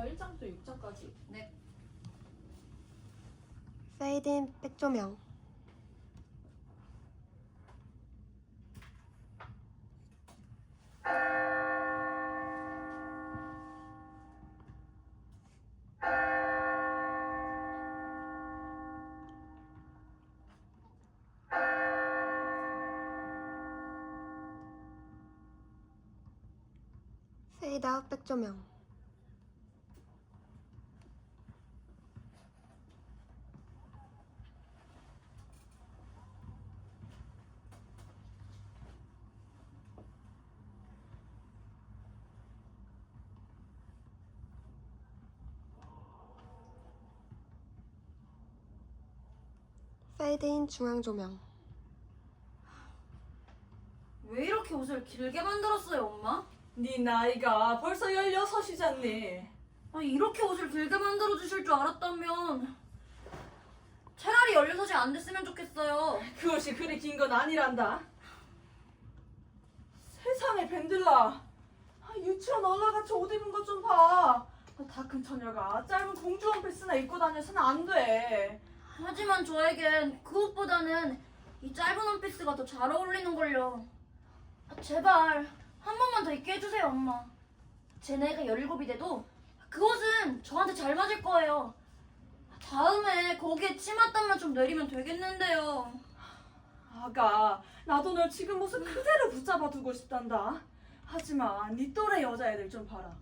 1장부터 6장까지. 네. 페이드인 백조명. 페이드 아웃 백조명. 페이드인 중앙조명. 왜 이렇게 옷을 길게 만들었어요, 엄마? 네 나이가 벌써 16이잖니. 이렇게 옷을 길게 만들어 주실 줄 알았다면 차라리 16이 안 됐으면 좋겠어요. 그 옷이 그리 긴 건 아니란다. 세상에 밴들라. 유치원 올라같이 옷 입은 것 좀 봐. 다 큰 처녀가 짧은 공주 원피스나 입고 다녀서는 안 돼. 하지만 저에겐 그 옷보다는 이 짧은 원피스가 더 잘 어울리는걸요. 제발 한 번만 더 입게 해주세요, 엄마. 제 나이가 17이 돼도 그 옷은 저한테 잘 맞을 거예요. 다음에 거기에 치맛단만 좀 내리면 되겠는데요. 아가, 나도 널 지금 모습 그대로 붙잡아 두고 싶단다. 하지만 네 또래 여자애들 좀 봐라.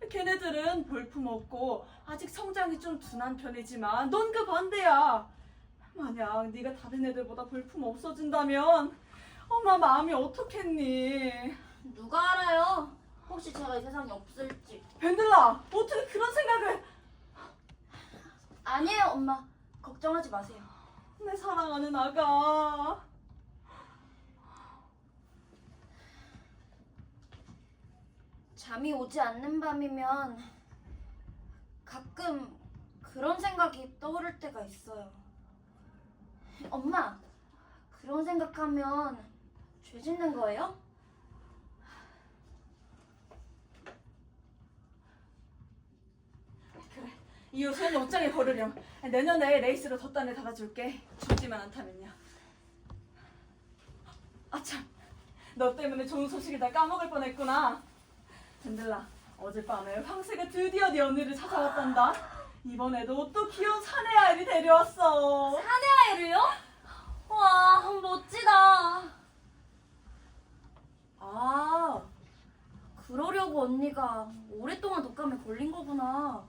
걔네들은 볼품 없고 아직 성장이 좀 둔한 편이지만 넌 그 반대야. 만약 네가 다른 애들보다 볼품 없어진다면 엄마 마음이 어떻겠니? 누가 알아요? 혹시 제가 이 세상에 없을지. 밴들라, 어떻게 그런 생각을... 아니에요, 엄마. 걱정하지 마세요. 내 사랑하는 아가. 잠이 오지 않는 밤이면 가끔 그런 생각이 떠오를 때가 있어요. 엄마, 그런 생각하면 죄 짓는 거예요? 그래, 이 옷은 옷장에 버리렴. 내년에 레이스로 덧단에 달아줄게. 죽지만 않다면요. 아참, 너 때문에 좋은 소식을 다 까먹을 뻔했구나. 밴들라, 어젯밤에 황새가 드디어 네 언니를 찾아왔단다. 이번에도 또 귀여운 사내 아이를 데려왔어. 사내 아이를요? 와, 멋지다. 아, 그러려고 언니가 오랫동안 독감에 걸린 거구나.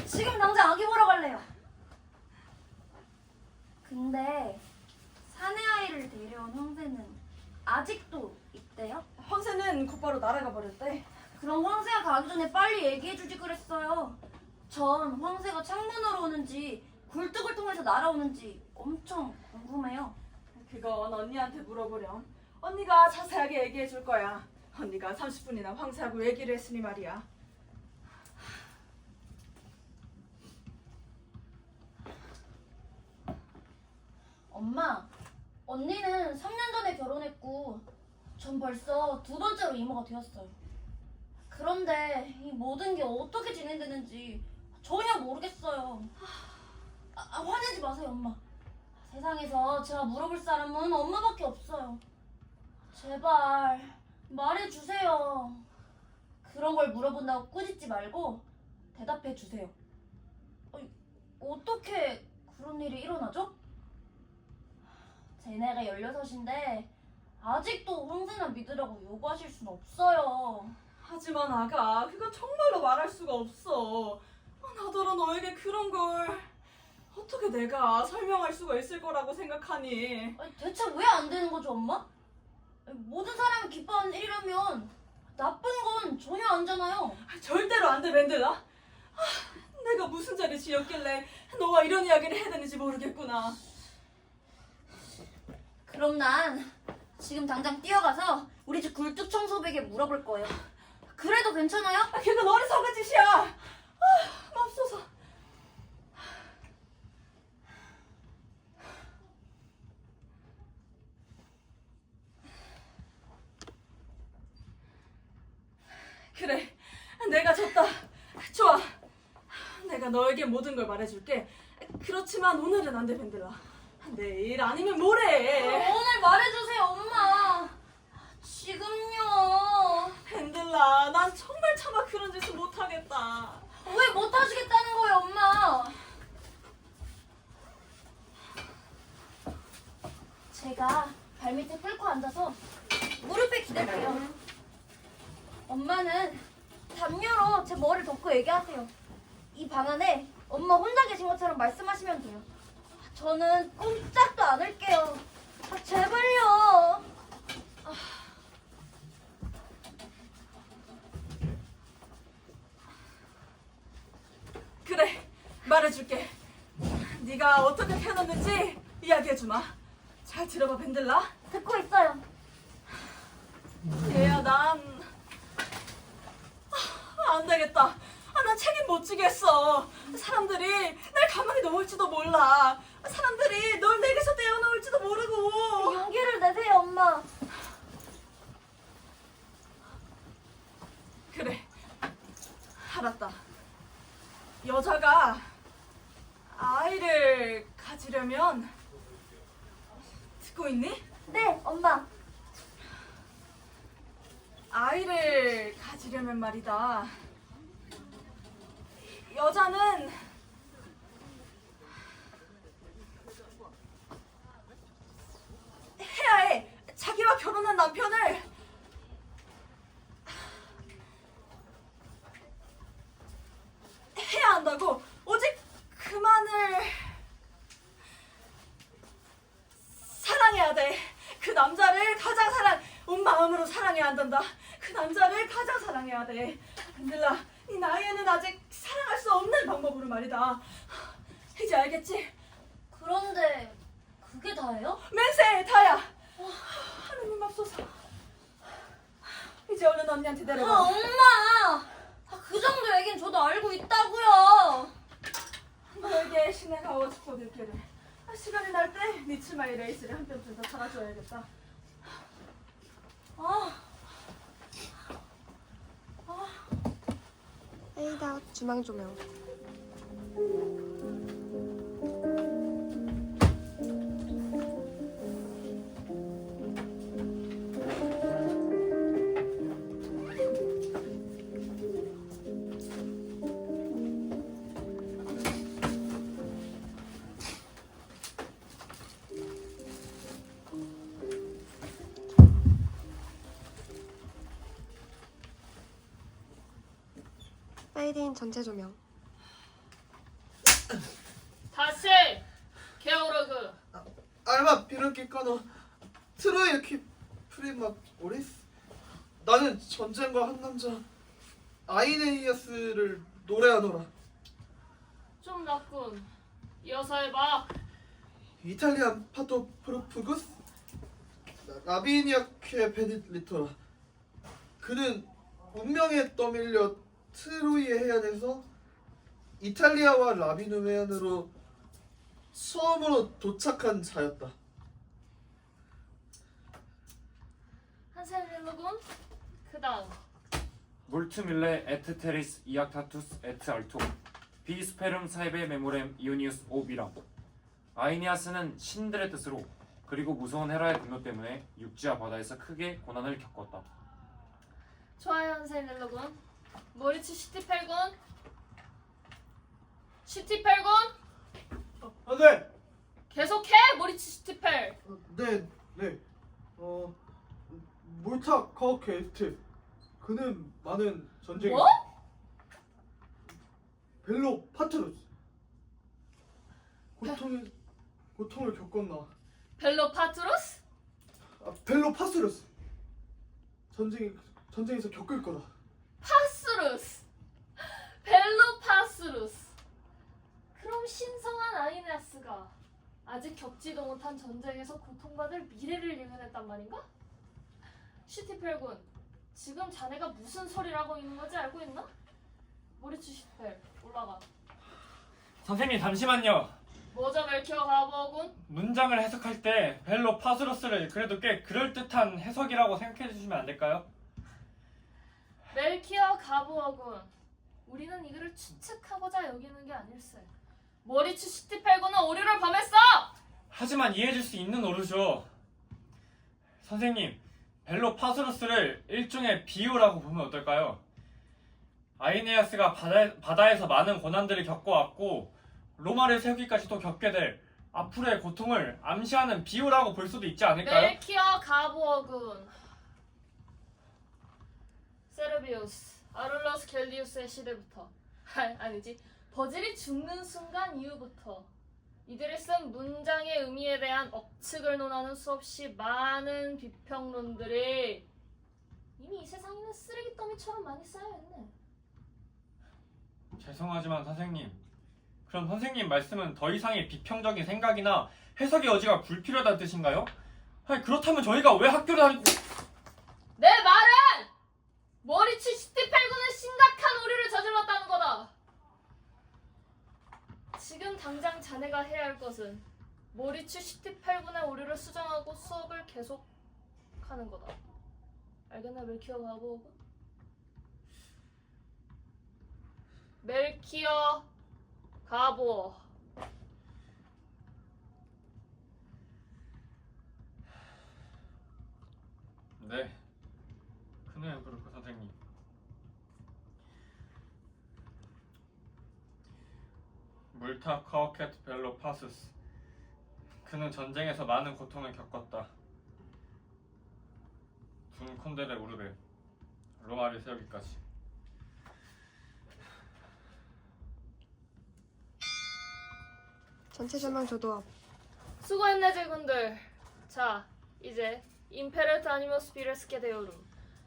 지금 당장 아기 보러 갈래요. 근데 사내 아이를 데려온 황새는 아직도 있대요? 황새는 곧바로 날아가 버렸대. 그럼 황새가 가기 전에 빨리 얘기해주지 그랬어요. 전 황새가 창문으로 오는지 굴뚝을 통해서 날아오는지 엄청 궁금해요. 그건 언니한테 물어보렴. 언니가 자세하게 얘기해 줄 거야. 언니가 30분이나 황새하고 얘기를 했으니 말이야. 엄마, 언니는 3년 전에 결혼했고 전 벌써 2번째로 이모가 되었어요. 그런데 이 모든 게 어떻게 진행되는지 전혀 모르겠어요. 화내지 마세요, 엄마. 세상에서 제가 물어볼 사람은 엄마밖에 없어요. 제발 말해주세요. 그런 걸 물어본다고 꾸짖지 말고 대답해 주세요. 어떻게 그런 일이 일어나죠? 제 나이가 16인데 아직도 황새나 믿으라고 요구하실 순 없어요. 하지만 아가, 그건 정말로 말할 수가 없어. 나더러 너에게 그런 걸 어떻게 내가 설명할 수가 있을 거라고 생각하니? 대체 왜 안 되는 거죠, 엄마? 모든 사람이 기뻐하는 일이라면 나쁜 건 전혀 아니잖아요. 절대로 안 돼, 밴들라. 내가 무슨 죄를 지었길래 너와 이런 이야기를 해야 되는지 모르겠구나. 그럼 난 지금 당장 뛰어가서 우리 집 굴뚝 청소백에 물어볼 거예요. 그래도 괜찮아요? 그건 어리석은 짓이야. 맙소사. 그래, 내가 졌다. 좋아. 내가 너에게 모든 걸 말해줄게. 그렇지만 오늘은 안 돼, 벤들라. 내일 아니면 모레. 오늘 말해주세요, 엄마. 지금요. 벤들라, 난 정말 차마 그런 짓을 못하겠다. 왜 못하시겠다는 거예요, 엄마? 제가 발밑에 꿇고 앉아서 무릎에 기댈게요. 엄마는 담요로 제 머리를 덮고 얘기하세요. 이 방 안에 엄마 혼자 계신 것처럼 말씀하시면 돼요. 저는 꼼짝도 않을게요. 제발요. 그래, 말해줄게. 네가 어떻게 태어났는지 이야기해주마. 잘 들어봐, 벤들라. 듣고 있어요. 얘야, 안 되겠다. 난 책임 못 지겠어. 사람들이 날 가만히 놓을지도 몰라. 사람들이 널 내게서 떼어놓을지도 모르고. 용기를 내세요, 엄마. 그래, 알았다. 여자가 아이를 가지려면, 듣고 있니? 네, 엄마. 아이를 가지려면 말이다. 여자는 해야 해. 자기와 결혼한 남편을 해야 한다고. 오직 그만을 사랑해야 돼. 그 남자를 가장 온 마음으로 사랑해야 한단다. 그 남자를 가장 사랑해야 돼. 벤들라, 이 나이에는 아직 사랑할 수 없는 방법으로 말이다. 이제 알겠지? 그런데 그게 다예요? 맨세, 다야. 하느님 맙소서. 이제 얼른 언니한테 데려가. 엄마! 그 정도 얘긴 저도 알고 있다고요. 너에게 신의 가오 축복일기를. 시간이 날 때 니츠마이 레이스를 한 뼘쯤 더 사가줘야겠다. 페이드아웃 주망 조명. 페이드인 전체 조명. 다시 게오르그. 알마 비르키카노 트로이키 프리마 오리스. 나는 전쟁과 한 남자 아이네이아스를 노래하노라. 좀 낫군. 이어서 해봐. 이탈리안 파토 프로프구스 라비니아케 베니리토라. 그는 운명에 떠밀려 트로이의 해안에서 이탈리아와 라비누 해안으로 처음으로 도착한 자였다. 한셀릴로군. 그다음. 물투밀레 에트 테리스 이악타투스 에트 알토 비스페름 사이베 메모렘 이오니우스 오비람. 아이니아스는 신들의 뜻으로 그리고 무서운 헤라의 분노 때문에 육지와 바다에서 크게 고난을 겪었다. 좋아요, 한셀릴로군. 모리츠 시티펠군. 시티펠군. 네. 계속해, 모리츠 시티펠. 네. 몰타 커케이트. 그는 많은 전쟁에 뭐? 벨로 파트루스. 고통을 겪었나. 벨로 파트루스? 벨로 파스루스. 전쟁에서 겪을 거다. 파스루스. 벨로 파스루스. 그럼 신성한 아이네아스가 아직 겪지도 못한 전쟁에서 고통받을 미래를 예견했단 말인가? 시티펠군, 지금 자네가 무슨 소리를 하고 있는 건지 알고 있나? 모리츠 시티펠, 올라가. 선생님 잠시만요. 뭐죠, 멜키어 가버군? 문장을 해석할 때 벨로 파스로스를 그래도 꽤 그럴듯한 해석이라고 생각해 주시면 안 될까요? 멜키어 가부어군, 우리는 이들을 추측하고자 여기는 게 아닐세. 머리치 시티팔고는 오류를 범했어! 하지만 이해해줄 수 있는 오류죠. 선생님, 벨로파스루스를 일종의 비유라고 보면 어떨까요? 아이네아스가 바다에서 많은 고난들을 겪어왔고 로마를 세우기까지도 겪게 될 앞으로의 고통을 암시하는 비유라고 볼 수도 있지 않을까요? 멜키어 가보어군. 세르비우스, 아룰러스 갤리우스의 시대부터 아니지, 버질이 죽는 순간 이후부터 이들이 쓴 문장의 의미에 대한 억측을 논하는 수없이 많은 비평론들이 이미 이 세상에는 쓰레기 더미처럼 많이 쌓여있네. 죄송하지만 선생님, 그럼 선생님 말씀은 더 이상의 비평적인 생각이나 해석의 여지가 불필요하다는 뜻인가요? 아니, 그렇다면 저희가 왜 학교를 다니고... 내 말은 머리치 시티팔군은 심각한 오류를 저질렀다는 거다. 지금 당장 자네가 해야 할 것은 머리치 시티팔군의 오류를 수정하고 수업을 계속하는 거다. 알겠나, 멜키어 가보어군? 멜키어 가보어. 네, 그네요 그렇고 선생님. 물타 카오켓 벨로 파스스. 그는 전쟁에서 많은 고통을 겪었다. 둔 콘데레 우르베, 로마를 세우기까지. 전체 조명 조도업. 수고했네 제군들. 자, 이제 임페르트 아니모스 비레스케 데오룸,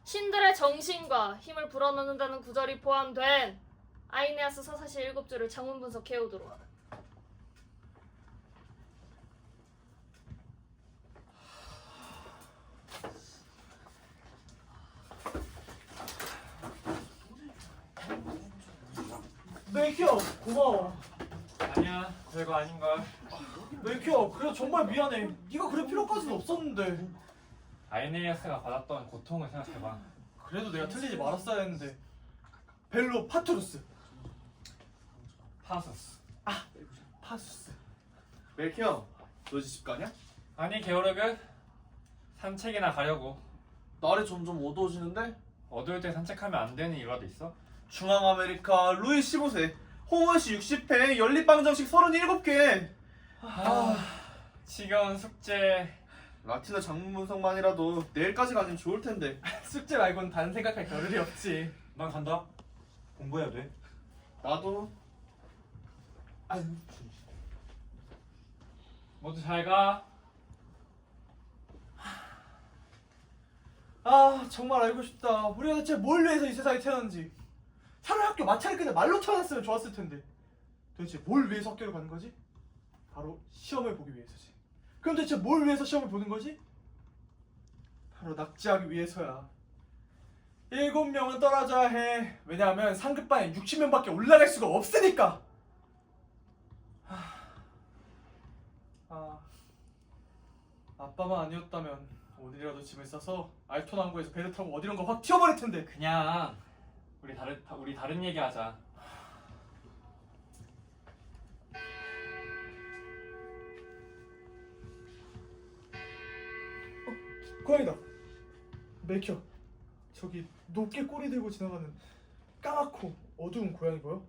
신들의 정신과 힘을 불어넣는다는 구절이 포함된 아이네아스 서사시 7줄을 장문 분석해오도록. 멜키어 고마워. 아니야, 별거 아닌걸. 멜키어 그래 정말 미안해. 네가 그럴 필요까지는 없었는데. 아이네아스가 받았던 고통을 생각해봐. 그래도 내가 틀리지 말았어야 했는데. 벨로 파투루스. 파스스. 파수스. 멜키어, 너 이제 집 가냐? 아니 게오르그, 산책이나 가려고. 날이 점점 어두워지는데? 어두울 때 산책하면 안 되는 일화도 있어? 중앙아메리카 루이 15세, 홍원시 60회, 연립방정식 37개. 지겨운 숙제. 라틴어 장문 분석만이라도 내일까지 가면 좋을 텐데. 숙제 말고는 다른 생각할 겨를이 없지. 난 간다. 공부해야 돼. 나도. 아유, 모두 잘 가. 아 정말 알고 싶다. 우리가 대체 뭘 위해서 이 세상에 태어났는지. 차라리 학교 마찰이 그냥 말로 태어났으면 좋았을 텐데. 도대체 뭘 위해서 학교를 가는 거지? 바로 시험을 보기 위해서지. 그럼 대체 뭘 위해서 시험을 보는 거지? 바로 낙제하기 위해서야. 7명은 떨어져야 해. 왜냐하면 상급반에 60명밖에 올라갈 수가 없으니까. 아빠만 아니었다면 오늘이라도 짐을 싸서 알토난구에서 배를 타고 어디론가 확 튀어버릴 텐데. 그냥 우리 다른 얘기하자. 고양이다. 멜키어, 저기 높게 꼬리 들고 지나가는 까맣고 어두운 고양이 보여?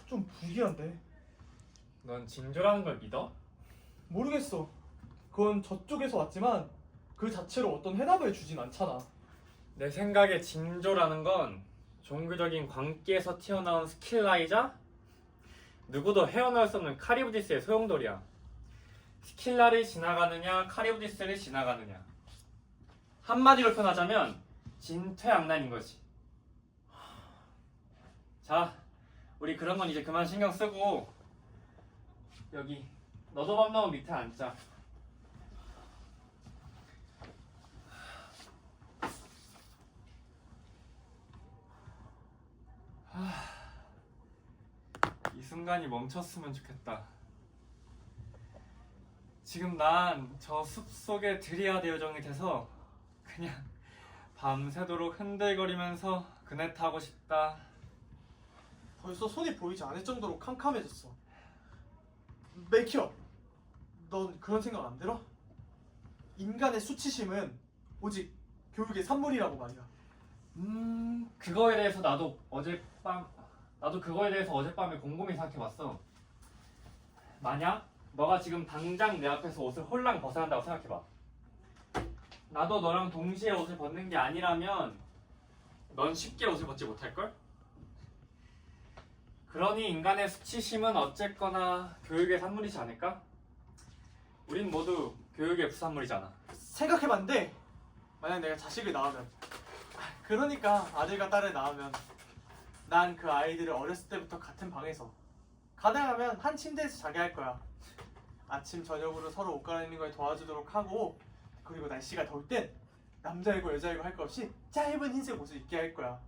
좀 불길한데. 넌 징조라는 걸 믿어? 모르겠어. 그건 저쪽에서 왔지만 그 자체로 어떤 해답을 주진 않잖아. 내 생각에 징조라는 건 종교적인 광기에서 튀어나온 스킬라이자? 누구도 헤어나올 수 없는 카리브디스의 소용돌이야. 스킬라를 지나가느냐 카리브디스를 지나가느냐. 한마디로 표현하자면 진퇴양난인 거지. 자, 우리 그런 건 이제 그만 신경 쓰고 여기 너도 밥 나온 밑에 앉자. 이 순간이 멈췄으면 좋겠다. 지금 난 저 숲속의 드리아드 요정이 돼서 그냥 밤새도록 흔들거리면서 그네 타고 싶다. 벌써 손이 보이지 않을 정도로 캄캄해졌어. 맥혀, 넌 그런 생각 안 들어? 인간의 수치심은 오직 교육의 산물이라고 말이야. 그거에 대해서 나도 그거에 대해서 어젯밤에 곰곰이 생각해봤어. 만약 너가 지금 당장 내 앞에서 옷을 홀랑 벗어야 한다고 생각해봐. 나도 너랑 동시에 옷을 벗는 게 아니라면 넌 쉽게 옷을 벗지 못할걸? 그러니 인간의 수치심은 어쨌거나 교육의 산물이지 않을까? 우린 모두 교육의 부산물이잖아. 생각해봤는데 만약 내가 자식을 낳으면, 그러니까 아들과 딸을 낳으면, 난 그 아이들을 어렸을 때부터 같은 방에서, 가능하면 한 침대에서 자게 할 거야. 아침 저녁으로 서로 옷 갈아입는 걸 도와주도록 하고, 그리고 날씨가 더울 땐 남자이고 여자이고 할 것 없이 짧은 흰색 옷을 입게 할 거야.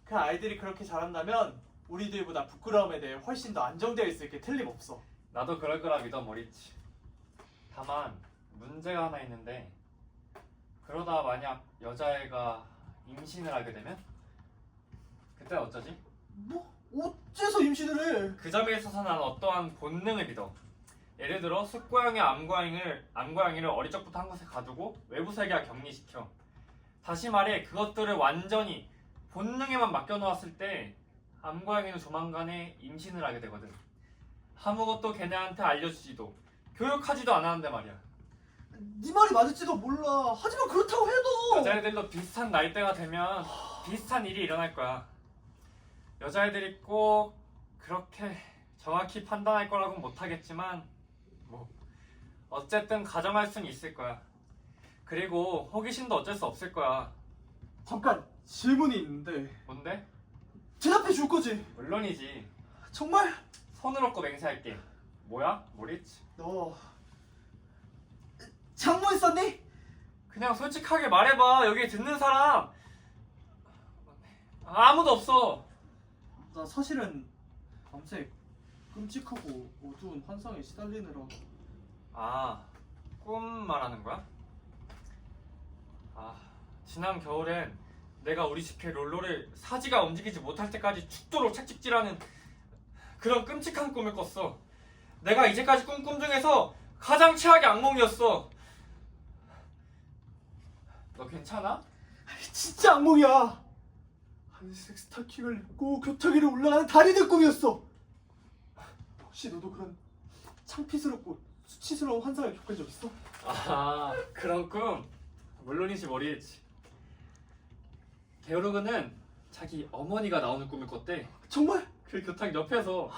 그 아이들이 그렇게 자란다면 우리들보다 부끄러움에 대해 훨씬 더 안정되어 있을 게 틀림없어. 나도 그럴 거라 믿어, 모리치. 다만 문제가 하나 있는데, 그러다 만약 여자애가 임신을 하게 되면 그때 어쩌지? 뭐? 어째서 임신을 해? 그 점에 있어서 난 어떠한 본능을 믿어. 예를 들어 숫고양이 암고양이를 어릴 적부터 한 곳에 가두고 외부 세계와 격리시켜. 다시 말해 그것들을 완전히 본능에만 맡겨놓았을 때 암고양이는 조만간에 임신을 하게 되거든. 아무것도 걔네한테 알려주지도 교육하지도 않았는데 말이야. 네 말이 맞을지도 몰라. 하지만 그렇다고 해도 여자애들도 비슷한 나이대가 되면 비슷한 일이 일어날 거야. 여자애들이 꼭 그렇게 정확히 판단할 거라고는 못하겠지만 뭐 어쨌든 가정할 순 있을 거야. 그리고 호기심도 어쩔 수 없을 거야. 잠깐 질문이 있는데 뭔데? 대답해 줄 거지? 물론이지. 정말? 손을 얹고 맹세할게. 뭐야? 모리츠? 너 장모했었니? 그냥 솔직하게 말해봐. 여기 듣는 사람 아무도 없어. 나 사실은 밤새 끔찍하고 어두운 환상에 시달리느라. 아, 꿈 말하는 거야? 아, 지난 겨울엔 내가 우리 집회 롤러를 사지가 움직이지 못할 때까지 죽도록 채찍질하는 그런 끔찍한 꿈을 꿨어. 내가 이제까지 꾼 꿈 중에서 가장 최악의 악몽이었어. 너 괜찮아? 진짜 악몽이야. 하늘색 스타킹을 입고 교탁위를 올라가는 달인의 꿈이었어. 혹시 너도 그런 창피스럽고 수치스러운 환상을 겪은 적 있어? 아, 그런 꿈? 물론이지, 모리츠. 게오르그는 자기 어머니가 나오는 꿈을 꿨대. 정말? 그 교탁 옆에서.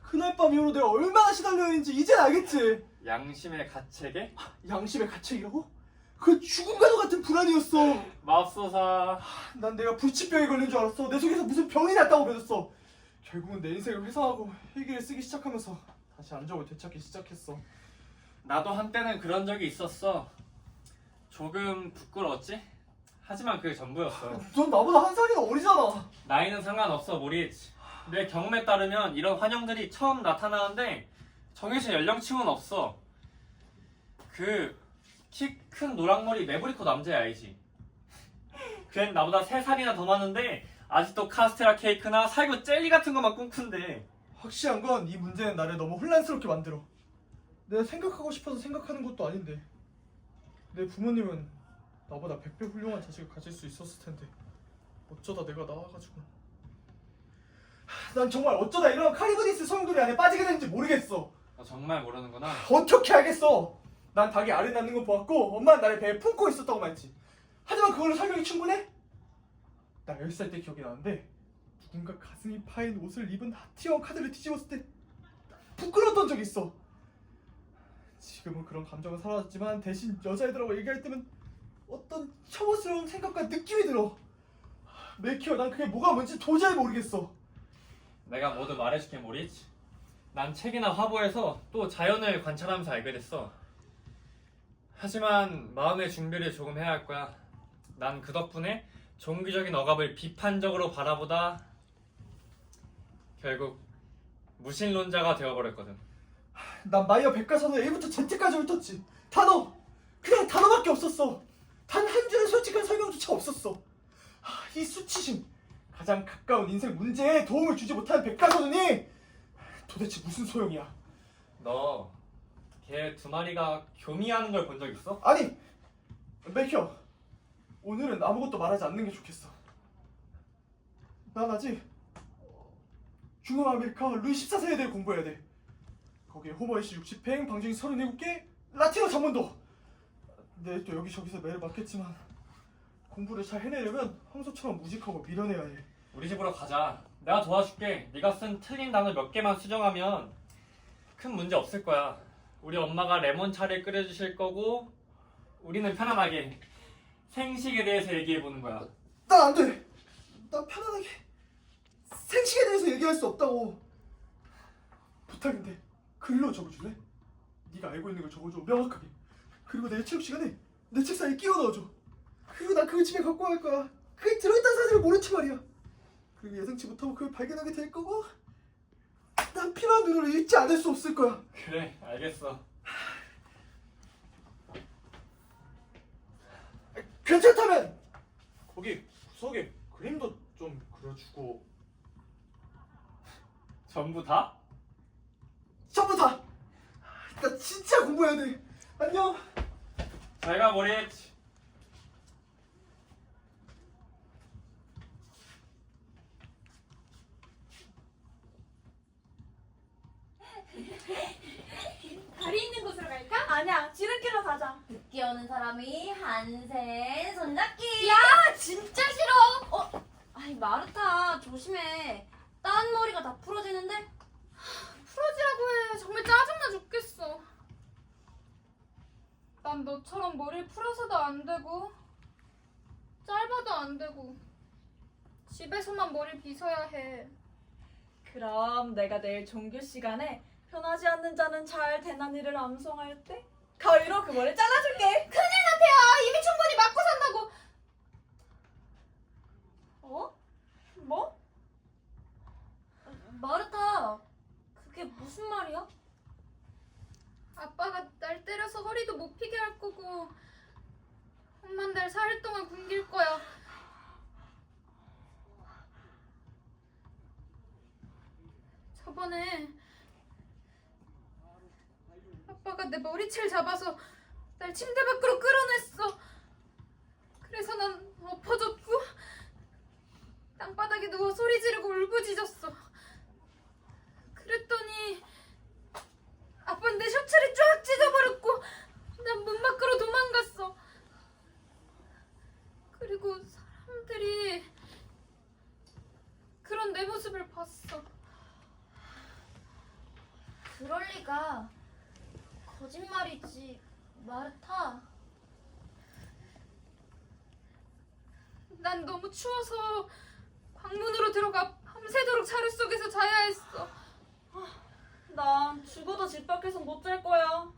그날 밤 이후로 내가 얼마나 시달려 했는지 이젠 알겠지. 양심의 가책에 양심의 가책이라고? 그 죽음과도 같은 불안이었어. 맙소사. 난 내가 불치병에 걸린 줄 알았어. 내 속에서 무슨 병이 났다고 믿었어. 결국은 내 인생을 회상하고 일기를 쓰기 시작하면서 다시 안정을 되찾기 시작했어. 나도 한때는 그런 적이 있었어. 조금 부끄러웠지? 하지만 그게 전부였어. 넌 나보다 한 살이나 어리잖아. 나이는 상관없어, 모리츠. 내 경험에 따르면 이런 환영들이 처음 나타나는데 정해진 연령층은 없어. 그 키 큰 노랑머리 매브리코 남자애 알지? 걔는 나보다 3살이나 더 많은데 아직도 카스테라 케이크나 살구 젤리 같은 것만 꿈꾼대. 확실한 건 이 문제는 나를 너무 혼란스럽게 만들어. 내가 생각하고 싶어서 생각하는 것도 아닌데 내 부모님은 나보다 100배 훌륭한 자식을 가질 수 있었을 텐데 어쩌다 내가 나와가지고. 난 정말 어쩌다 이런 카리브디스 소용돌이 안에 빠지게 됐는지 모르겠어. 너 정말 모르는구나. 어떻게 알겠어? 난 닭이 알을 낳는 거 보았고 엄마는 나를 배에 품고 있었다고 말했지. 하지만 그걸로 설명이 충분해? 나 10살 때 기억이 나는데 누군가 가슴이 파인 옷을 입은 하티어 카드를 뒤집었을 때 부끄러웠던 적이 있어. 지금은 그런 감정은 사라졌지만 대신 여자애들하고 얘기할 때면 어떤 혐오스러운 생각과 느낌이 들어. 맥히어, 난 그게 뭐가 뭔지 도저히 모르겠어. 내가 모두 말해줄게, 모리츠. 난 책이나 화보에서 또 자연을 관찰하면서 알게 됐어. 하지만 마음의 준비를 조금 해야 할 거야. 난 그 덕분에 종교적인 억압을 비판적으로 바라보다 결국 무신론자가 되어버렸거든. 난 마이어 백과사전 A부터 Z까지 훑었지. 단어! 그냥 단어밖에 없었어. 단 한 줄의 솔직한 설명조차 없었어. 이 수치심, 가장 가까운 인생 문제에 도움을 주지 못하는 백과사전이 도대체 무슨 소용이야? 너 개 두 마리가 교미하는 걸 본 적 있어? 아니, 맥혀. 오늘은 아무것도 말하지 않는 게 좋겠어. 난 아직 중앙아메리카 루이 14세에 대해 공부해야 돼. 거기에 호머이시 60행, 방정식 37개, 라틴어 전문도. 네, 또 여기저기서 매를 맞겠지만 공부를 잘 해내려면 황소처럼 무직하고 미련해야 해. 우리 집으로 가자. 내가 도와줄게. 네가 쓴 틀린 단어 몇 개만 수정하면 큰 문제 없을 거야. 우리 엄마가 레몬차를 끓여주실 거고 우리는 편안하게 생식에 대해서 얘기해 보는 거야. 난 안 돼. 난 편안하게 생식에 대해서 얘기할 수 없다고. 부탁인데 글로 적어줄래? 네가 알고 있는 걸 적어줘, 명확하게. 그리고 내일 체육 시간에 내 책상에 끼워 넣어줘. 그리고 난 그걸 집에 갖고 갈 거야. 그게 들어있다는 사실을 모른 채 말이야. 그리고 예상치 못하고 그걸 발견하게 될 거고, 난 필요한 눈으로 읽지 않을 수 없을 거야. 그래, 알겠어. 괜찮다면 거기 구석에 그림도 좀 그려주고. 전부 다? 전부 다. 나 진짜 공부해야 돼. 안녕. 잘가 모리치. 다리 있는 곳으로 갈까? 아니야, 지름길로 가자. 늦게 오는 사람이 한센 손잡기. 야, 진짜 싫어. 아니 마르타 조심해. 딴 머리가 다 부러지는데. 풀어지라고 해. 정말 짜증나 죽겠어. 난 너처럼 머리를 풀어서도 안 되고 짧아도 안 되고 집에서만 머리 빗어야 해. 그럼 내가 내일 종교 시간에 변하지 않는 자는 잘 대나니를 암송할 때 가위로 그 머리 잘라줄게. 큰일 나태야. 이미 충분히 맞고 산다고. 어? 뭐? 마르타, 그게 무슨 말이야? 아빠가 날 때려서 허리도 못 피게 할 거고 엄만 날 4일 동안 굶길 거야. 저번에 아빠가 내 머리채를 잡아서 날 침대 밖으로 끌어냈어. 그래서 난 엎어졌고 땅바닥에 누워 소리 지르고 울부짖었어. 그랬더니 아빠는 내 셔츠를 쫙 찢어버렸고 난 문 밖으로 도망갔어. 그리고 사람들이 그런 내 모습을 봤어. 그럴 리가. 거짓말이지, 마르타. 난 너무 추워서 광문으로 들어가 밤새도록 자루 속에서 자야 했어. 난 죽어도 집 밖에서 못 잘 거야.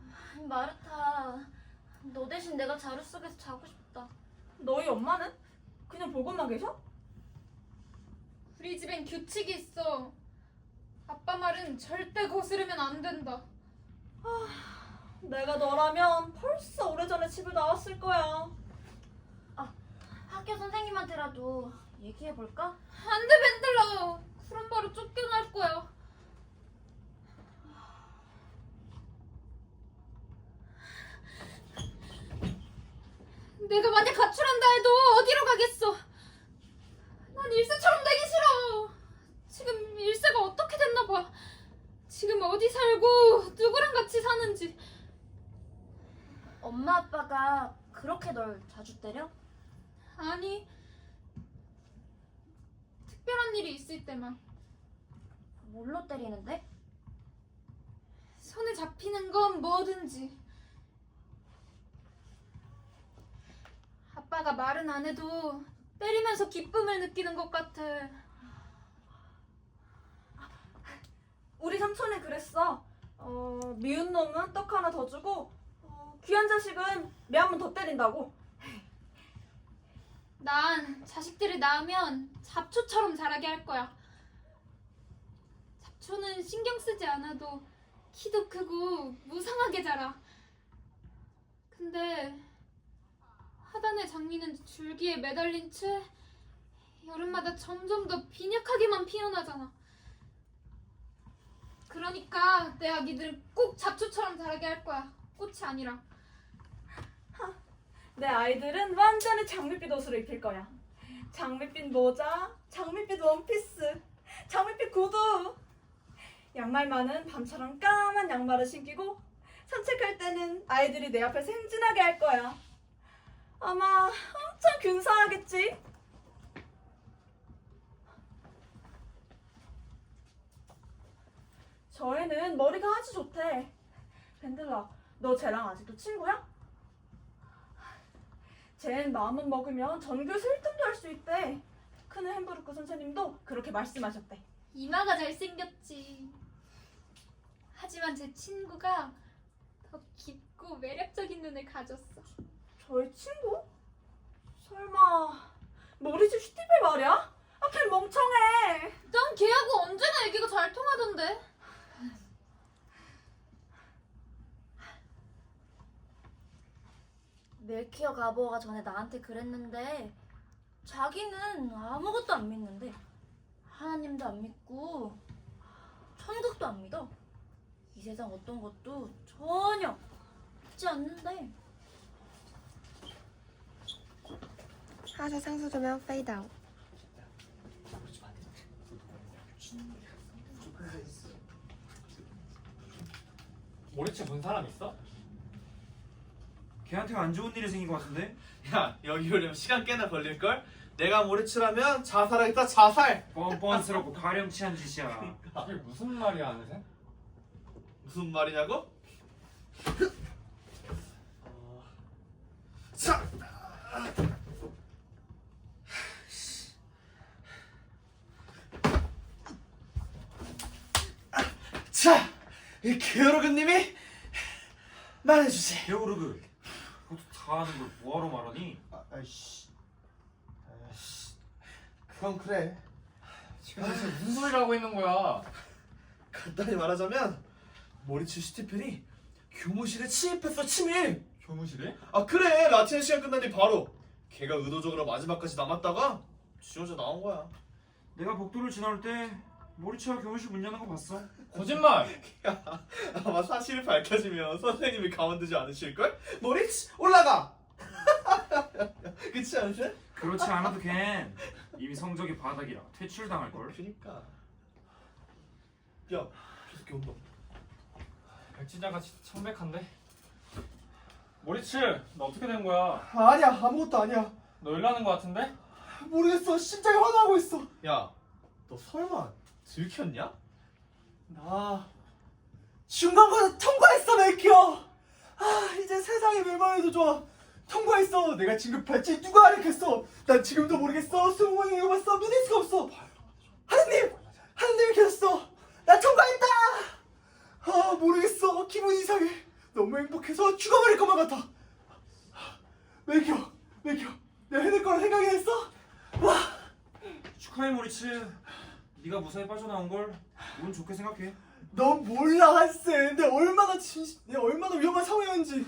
마르타, 너 대신 내가 자루 속에서 자고 싶다. 너희 엄마는? 그냥 보고만 계셔? 우리 집엔 규칙이 있어. 아빠 말은 절대 거스르면 안 된다. 내가 너라면 벌써 오래전에 집을 나왔을 거야. 학교 선생님한테라도 얘기해볼까? 안 돼, 밴들러. 그럼 바로 쫓겨날 거야. 내가 만약 가출한다 해도 어디로 가겠어? 난 일세처럼 되기 싫어. 지금 일세가 어떻게 됐나 봐. 지금 어디 살고 누구랑 같이 사는지. 엄마 아빠가 그렇게 널 자주 때려? 아니, 특별한 일이 있을 때만. 뭘로 때리는데? 손에 잡히는 건 뭐든지. 아빠가 말은 안 해도 때리면서 기쁨을 느끼는 것 같아. 우리 삼촌이 그랬어. 미운 놈은 떡 하나 더 주고 귀한 자식은 매 한 번 더 때린다고. 난 자식들을 낳으면 잡초처럼 자라게 할 거야. 잡초는 신경 쓰지 않아도 키도 크고 무상하게 자라. 근데 하단의 장미는 줄기에 매달린 채 여름마다 점점 더 빈약하게만 피어나잖아. 그러니까 내 아기들은 꼭 잡초처럼 자라게 할 거야. 꽃이 아니라. 내 아이들은 완전히 장밋빛 옷을 입힐 거야. 장밋빛 모자, 장밋빛 원피스, 장밋빛 구두. 양말만은 밤처럼 까만 양말을 신기고 산책할 때는 아이들이 내 앞에서 행진하게 할 거야. 아마 엄청 근사하겠지? 저 애는 머리가 아주 좋대. 밴들라, 너 쟤랑 아직도 친구야? 쟨 마음만 먹으면 전교에서 1등도 할 수 있대. 크는 햄부르크 선생님도 그렇게 말씀하셨대. 이마가 잘생겼지. 하지만 제 친구가 더 깊고 매력적인 눈을 가졌어. 저의 친구? 설마 머리집 슈티벨 말이야? 아, 걔 멍청해. 난 걔하고 언제나 얘기가 잘 통하던데. 멜키어 가보가 전에 나한테 그랬는데 자기는 아무것도 안 믿는데 하나님도 안 믿고 천국도 안 믿어. 이 세상 어떤 것도 전혀 믿지 않는데. 하세 상수 조명 페이드 아웃. 모리츠 본 사람 있어? 걔한테 안 좋은 일이 생긴 것 같은데? 야, 여기 오려면 시간 꽤나 걸릴걸? 내가 모리츠라면 자살하겠다, 자살! 뻔뻔스럽고 가렴치한 짓이야. 이게 무슨 말이야, 하세? 무슨 말이냐고? 자! 자! 이 게으르그님이 말해주세요. 게오르그, 그것도 다 아는 걸 뭐하러 말하니? 아이씨. 그건 그래. 지금 대체 무슨 소리를 하고 있는 거야? 간단히 말하자면 모리츠 슈티펜이 교무실에 침입했어, 침입! 교무실에? 아 그래, 라틴 시간 끝난 뒤 바로 걔가 의도적으로 마지막까지 남았다가 쥐어져 나온 거야. 내가 복도를 지나올 때 모리츠가 교무실 문 여는 거 봤어. 거짓말! 아마 사실이 밝혀지면 선생님이 가만두지 않으실걸? 모리츠 올라가! 그치 않으세요? 그렇지 않아도 걘 이미 성적이 바닥이라 퇴출당할걸. 그니까 야, 저 새끼 온다. 백지자같이 청백한데? 모리츠, 너 어떻게 된 거야? 아니야, 아무것도 아니야. 너 일하는 거 같은데? 모르겠어. 심장이 화나고 있어. 야, 너 설마 들켰냐? 나 중간고사 통과했어, 멜키어. 아, 이제 세상이 멸망해도 좋아. 통과했어. 내가 진급 발치 누가 가르쳤어? 난 지금도 모르겠어. 수능원 읽어봤어. 믿을 수가 없어. 하나님이 계셨어. 나 통과했다. 아, 모르겠어. 기분이 이상해. 너무 행복해서 죽어버릴 것만 같아. 멜키어, 내가 해낼 거라 생각이 했어? 와. 축하해 모리츠. 네가 무사히 빠져나온 걸 운 좋게 생각해. 넌 몰라, 한쌤. 내가 얼마나 위험한 상황이었는지.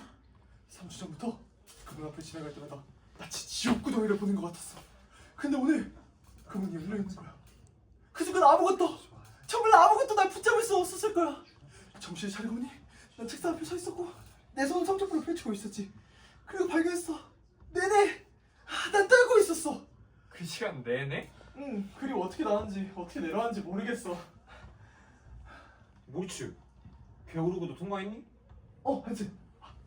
3주 전부터 그문 앞을 지나갈 때마다 마치 지옥구덩이를 보는 것 같았어. 근데 오늘 그 문이 열려 있는 거야. 그 순간 정말 아무것도 날 붙잡을 수 없었을 거야. 정신을 차리고 보니 난 책상 앞에 서 있었고 내 손은 성적표를 펼치고 있었지. 그리고 발견했어. 내내 난 떨고 있었어. 그 시간 내내? 응. 그리고 어떻게 나왔는지 어떻게 내려왔는지 모르겠어. 모리츠, 게오르그도 통과했니? 한지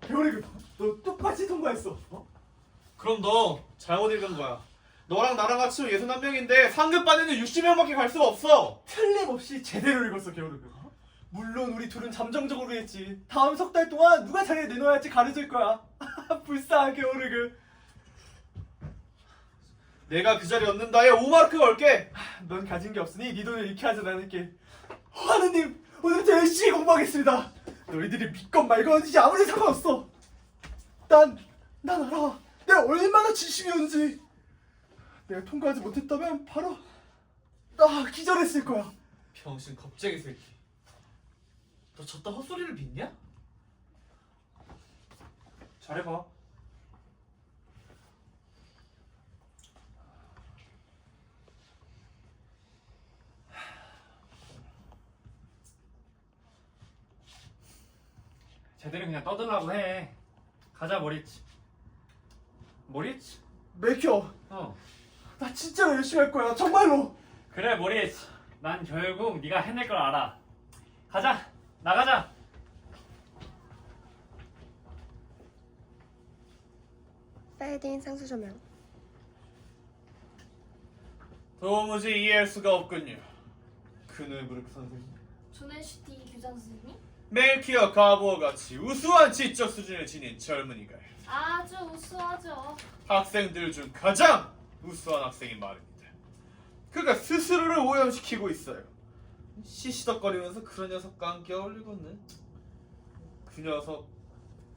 배우리그 너 똑같이 통과했어. 그럼 너 잘못 읽은 거야. 너랑 나랑 같이 61명인데 상급 반에는 60명밖에 갈 수가 없어. 틀림없이 제대로 읽었어, 게오르그. 물론 우리 둘은 잠정적으로 했지. 다음 석 달 동안 누가 자리에 내놓아야 할지 가르칠 거야. 불쌍한 게오르그. 내가 그 자리 얻는다에 5마르크 걸게. 넌 가진 게 없으니 네 돈을 잃게 하지 않을게. 하느님, 오늘부터 열심히 공부하겠습니다. 너희들이 믿건 말건 이제 아무리 상관없어. 난 알아. 내가 얼마나 진심이었는지. 내가 통과하지 못했다면 바로 기절했을 거야. 병신 겁쟁이 새끼. 너 저따 헛소리를 믿냐? 잘해봐. 쟤들은 그냥 떠들라고 해. 가자 모리츠. 모리츠? 맥혀. 어. 나 진짜로 열심히 할 거야. 정말로. 그래 모리츠. 난 결국 네가 해낼 걸 알아. 가자. 나가자. 페이드인 상수 조명. 도무지 이해할 수가 없군요. 그늘브르크 선생님. 조넨슈티 교장 선생님? 멜키어 가보와 같이 우수한 지적 수준을 지닌 젊은이가요. 아주 우수하죠. 학생들 중 가장 우수한 학생이 말입니다. 그가 스스로를 오염시키고 있어요. 시시덕거리면서 그런 녀석과 함께 어울리고는 그 녀석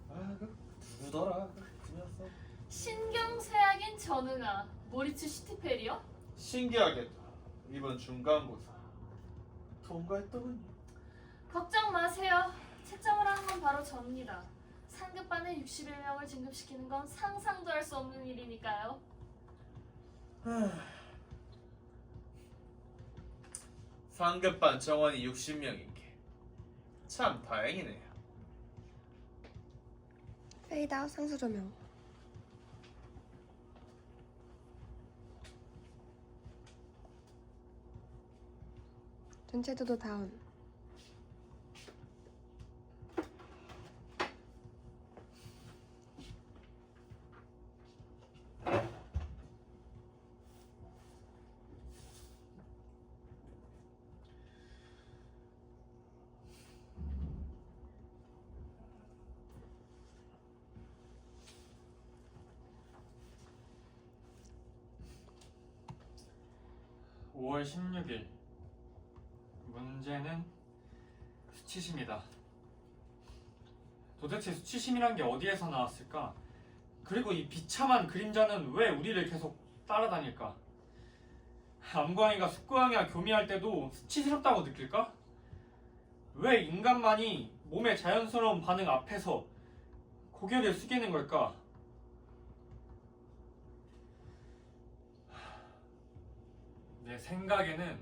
그 누구더라 그 녀석. 신경쇠약인 전응아. 모리츠 시티페리요? 신기하게도 이번 중간고사 통과했더군요. 걱정 마세요. 채점을 하는 건 바로 접니다. 상급반에 61명을 진급시키는 건 상상도 할 수 없는 일이니까요. 상급반 정원이 60명인 게 참 다행이네요. 페이드아웃 상수 조명. 전체 도도 다운. (5월 16일) 문제는 수치심이다. 도대체 수치심이란 게 어디에서 나왔을까? 그리고 이 비참한 그림자는 왜 우리를 계속 따라다닐까? 암광이가 숙고양이와 교미할 때도 수치스럽다고 느낄까? 왜 인간만이 몸의 자연스러운 반응 앞에서 고개를 숙이는 걸까? 내 생각에는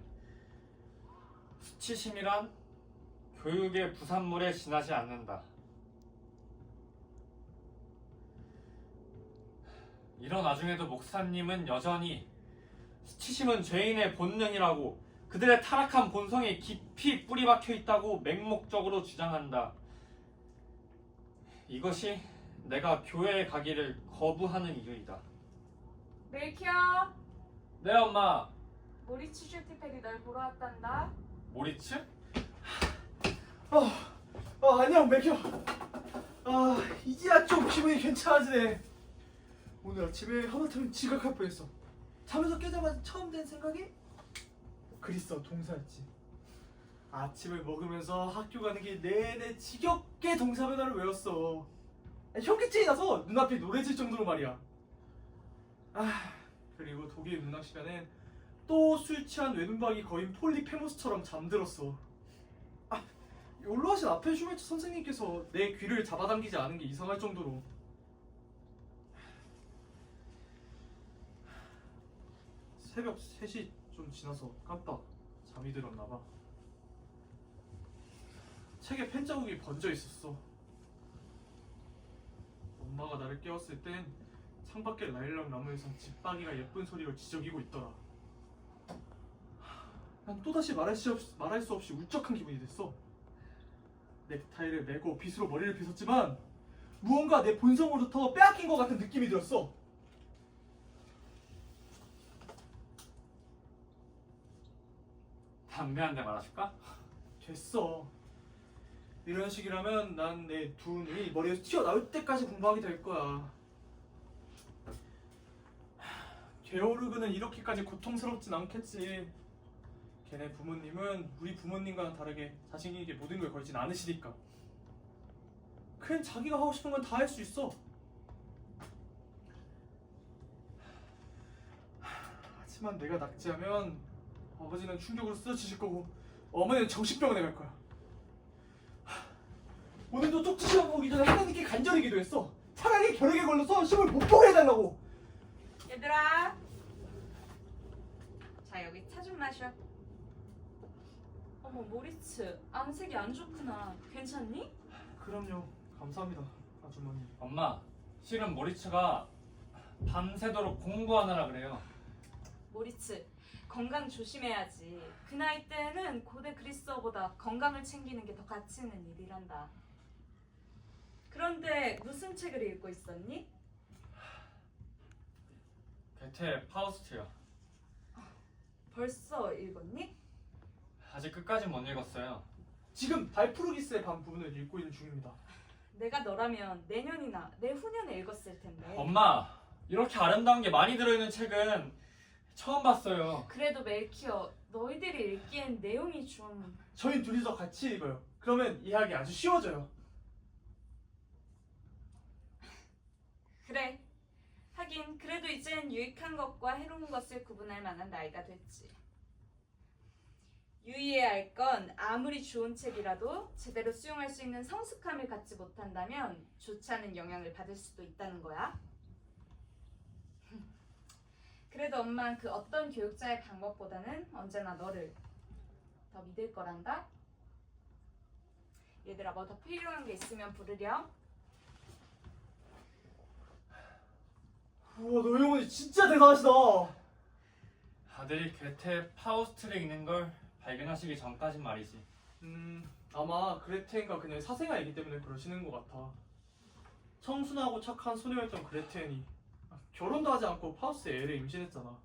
수치심이란 교육의 부산물에 지나지 않는다. 이런 와중에도 목사님은 여전히 수치심은 죄인의 본능이라고, 그들의 타락한 본성에 깊이 뿌리박혀 있다고 맹목적으로 주장한다. 이것이 내가 교회에 가기를 거부하는 이유이다. 멜키야, 네 엄마. 모리츠 슈티팩이 널 보러 왔단다. 모리츠? 안녕 맥혀. 이제야 좀 기분이 괜찮아지네. 오늘 아침에 하마터면 지각할 뻔했어. 잠에서 깨자마자 처음 든 생각이 그리스어 동사였지. 아침을 먹으면서 학교 가는 길 내내 지겹게 동사 변화를 외웠어. 현기증이 나서 눈앞이 노래질 정도로 말이야. 그리고 독일 문학 시간엔 또 술 취한 외눈박이 거인 폴리페모스처럼 잠들었어. 연로하신 앞에 슈베르트 선생님께서 내 귀를 잡아당기지 않은 게 이상할 정도로. 새벽 3시 좀 지나서 깜빡 잠이 들었나봐. 책에 펜자국이 번져 있었어. 엄마가 나를 깨웠을 땐 창밖에 라일락 나무에선 집박이가 예쁜 소리로 지저귀고 있더라. 난 또다시 말할 수 없이 울적한 기분이 됐어. 넥타이를 메고 빗으로 머리를 빗었지만 무언가 내 본성으로부터 빼앗긴 것 같은 느낌이 들었어. 담배 한 대 말아줄까? 됐어. 이런 식이라면 난 내 두 눈이 머리에서 튀어나올 때까지 공부하게 될 거야. 게오르그는 이렇게까지 고통스럽진 않겠지. 걔네 부모님은 우리 부모님과는 다르게 자신에게 모든 걸 걸진 않으시니까. 그냥 자기가 하고 싶은 건 다 할 수 있어. 하지만 내가 낙제하면 아버지는 충격으로 쓰러지실 거고 어머니는 정신병원에 갈 거야. 오늘도 쪽지 시험 보기 전에 하나님께 간절히 기도했어. 차라리 결핵에 걸려서 시험을 못 보게 해달라고. 얘들아, 자 여기 차 좀 마셔. 어머 모리츠, 안색이 안 좋구나. 괜찮니? 그럼요. 감사합니다, 아주머니. 엄마, 실은 모리츠가 밤새도록 공부하느라 그래요. 모리츠, 건강 조심해야지. 그 나이 때는 고대 그리스어보다 건강을 챙기는 게 더 가치 있는 일이란다. 그런데 무슨 책을 읽고 있었니? 게테 파우스트요. 벌써 읽었니? 아직 끝까지 못 읽었어요. 지금 발프루기스의 반 부분을 읽고 있는 중입니다. 내가 너라면 내년이나 내후년에 읽었을 텐데. 엄마, 이렇게 아름다운 게 많이 들어있는 책은 처음 봤어요. 그래도 멜키어, 너희들이 읽기엔 내용이 좀... 저희 둘이서 같이 읽어요. 그러면 이해하기 아주 쉬워져요. 그래. 하긴 그래도 이젠 유익한 것과 해로운 것을 구분할 만한 나이가 됐지. 유의해야 할 건 아무리 좋은 책이라도 제대로 수용할 수 있는 성숙함을 갖지 못한다면 좋지 않은 영향을 받을 수도 있다는 거야. 그래도 엄만 그 어떤 교육자의 방법보다는 언제나 너를 더 믿을 거란다. 얘들아, 뭐 더 필요한 게 있으면 부르렴. 우와, 너희 어머니 진짜 대단하시다. 아들이 게테 파우스트를 읽는 걸 발견하시기 전까진 말이지. 아마 그레텐과 그녀의 사생아이기 때문에 그러시는 것 같아. 청순하고 착한 소녀였던 그레텐이 결혼도 하지 않고 파우스의 애를 임신했잖아.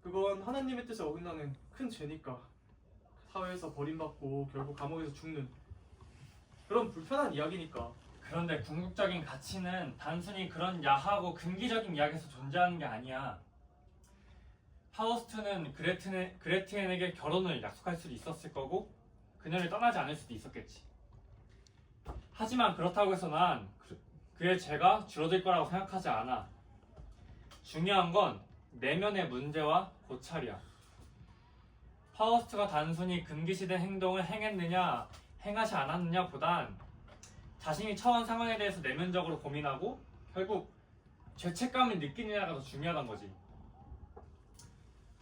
그건 하나님의 뜻에 어긋나는 큰 죄니까. 사회에서 버림받고 결국 감옥에서 죽는 그런 불편한 이야기니까. 그런데 궁극적인 가치는 단순히 그런 야하고 금기적인 이야기에서 존재하는 게 아니야. 파우스트는 그레티엔에게 결혼을 약속할 수도 있었을 거고 그녀를 떠나지 않을 수도 있었겠지. 하지만 그렇다고 해서 난 그의 죄가 줄어들 거라고 생각하지 않아. 중요한 건 내면의 문제와 고찰이야. 파우스트가 단순히 금기시된 행동을 행했느냐 행하지 않았느냐 보단 자신이 처한 상황에 대해서 내면적으로 고민하고 결국 죄책감을 느끼느냐가 더 중요하단 거지.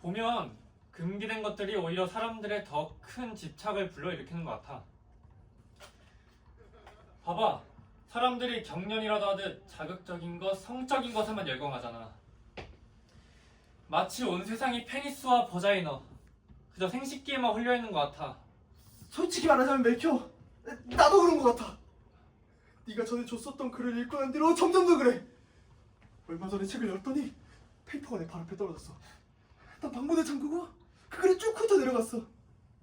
보면 금기된 것들이 오히려 사람들의 더 큰 집착을 불러일으키는 것 같아. 봐봐, 사람들이 경련이라도 하듯 자극적인 것, 성적인 것에만 열광하잖아. 마치 온 세상이 페니스와 버자이너, 그저 생식기에만 홀려있는 것 같아. 솔직히 말하자면 멜키어, 나도 그런 것 같아. 네가 전에 줬었던 글을 읽고 난 뒤로 점점 더 그래. 얼마 전에 책을 열었더니 페이퍼가 내 발 앞에 떨어졌어. 난 방문을 잠그고 그 글이 쭉 훑어 내려갔어.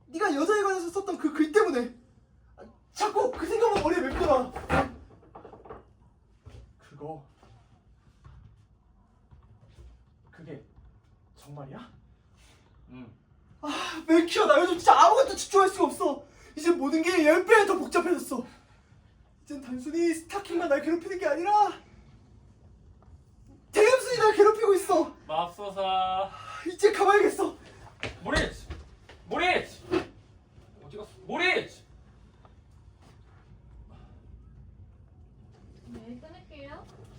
네가 여자에 관해서 썼던 그 글 때문에 자꾸 그 생각만 머리에 맴돌아. 그게 정말이야? 응. 멜키어, 나 요즘 진짜 아무것도 집중할 수가 없어. 이제 모든 게 10배에 더 복잡해졌어. 이젠 단순히 스타킹만 날 괴롭히는 게 아니라 대금순이 날 괴롭히고 있어. 맙소사. 이제 가봐야겠어.